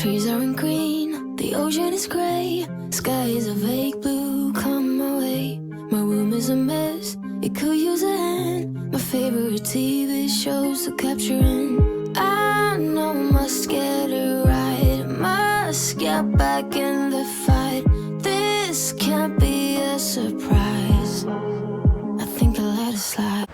Trees aren't green, the ocean is gray, sky is a vague blue, come my way. My room is a mess, it could use a hand. My favorite TV shows to capture in. I know I must get it right, must get back in the fight. This can't be a surprise, I think I'll let it slide.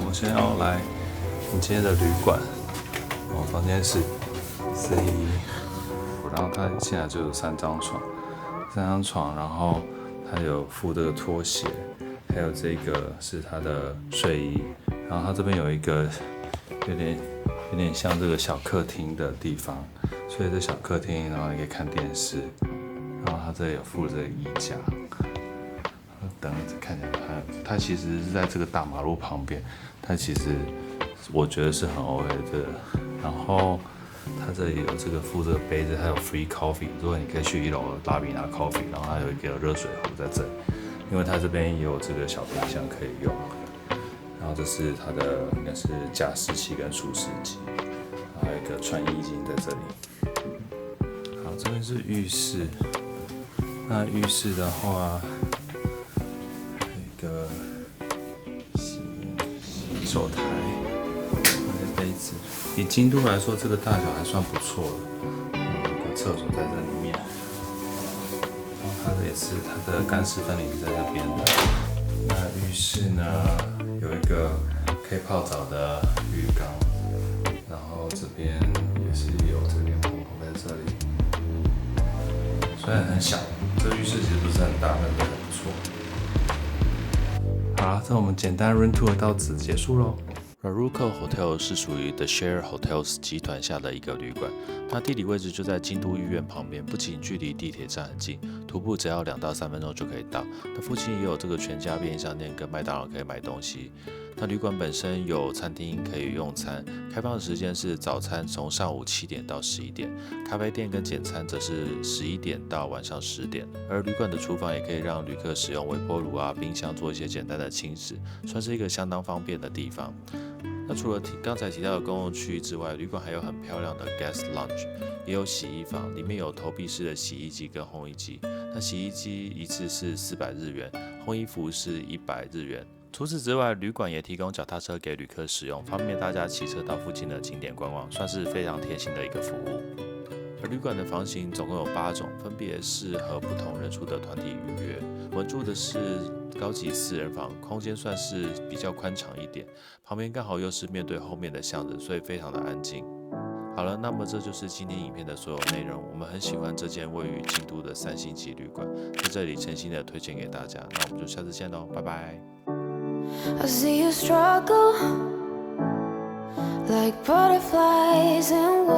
我现在要来你今天的旅馆，房间是411，然后它现在就有3张床，然后它有附这个拖鞋，还有这个是它的睡衣，然后它这边有一个有点像这个小客厅的地方，所以这小客厅，然后你可以看电视，然后它这里有附这个衣架。等看起来它其实是在这个大马路旁边，它其实我觉得是很 OK 的。然后它这里有这个附这个杯子，还有 free coffee， 如果你可以去1楼的拉比拿 coffee， 然后它有一个热水壶在这里，因为它这边也有这个小冰箱可以用。然后这是它的应该是加湿器跟除湿机，还有一个穿衣巾在这里。好，这边是浴室。那浴室的话，一个洗手台，那些杯子，以京都来说，这个大小还算不错了。有一个厕所在这里面，然后它也是它的干湿分离是在这边的。那浴室呢，有一个可以泡澡的浴缸，然后这边也是有这个莲蓬头在这里，虽然很小，这个浴室其实不是很大，但是很不错。好了，这我们简单 run tour 到此结束喽。Raruko Hotel 是属于 The Share Hotels 集团下的一个旅馆，它地理位置就在京都御苑旁边，不仅距离地铁站很近，徒步只要2到3分钟就可以到。它附近也有这个全家便利商店跟麦当劳可以买东西。那旅馆本身有餐厅可以用餐，开放的时间是早餐从上午7点到11点，咖啡店跟简餐则是11点到晚上10点。而旅馆的厨房也可以让旅客使用微波炉冰箱做一些简单的轻食，算是一个相当方便的地方。那除了刚才提到的公共区域之外，旅馆还有很漂亮的 guest lounge， 也有洗衣房，里面有投币式的洗衣机跟烘衣机。那洗衣机一次是400日元，烘衣服是100日元。除此之外，旅馆也提供脚踏车给旅客使用，方便大家骑车到附近的景点观光，算是非常贴心的一个服务。而旅馆的房型总共有8种，分别适合不同人数的团体预约。我们住的是高级4人房，空间算是比较宽敞一点，旁边刚好又是面对后面的巷子，所以非常的安静。好了，那么这就是今天影片的所有内容。我们很喜欢这间位于京都的3星级旅馆，在这里诚心的推荐给大家。那我们就下次见喽，拜拜。I see you struggle like butterflies in water.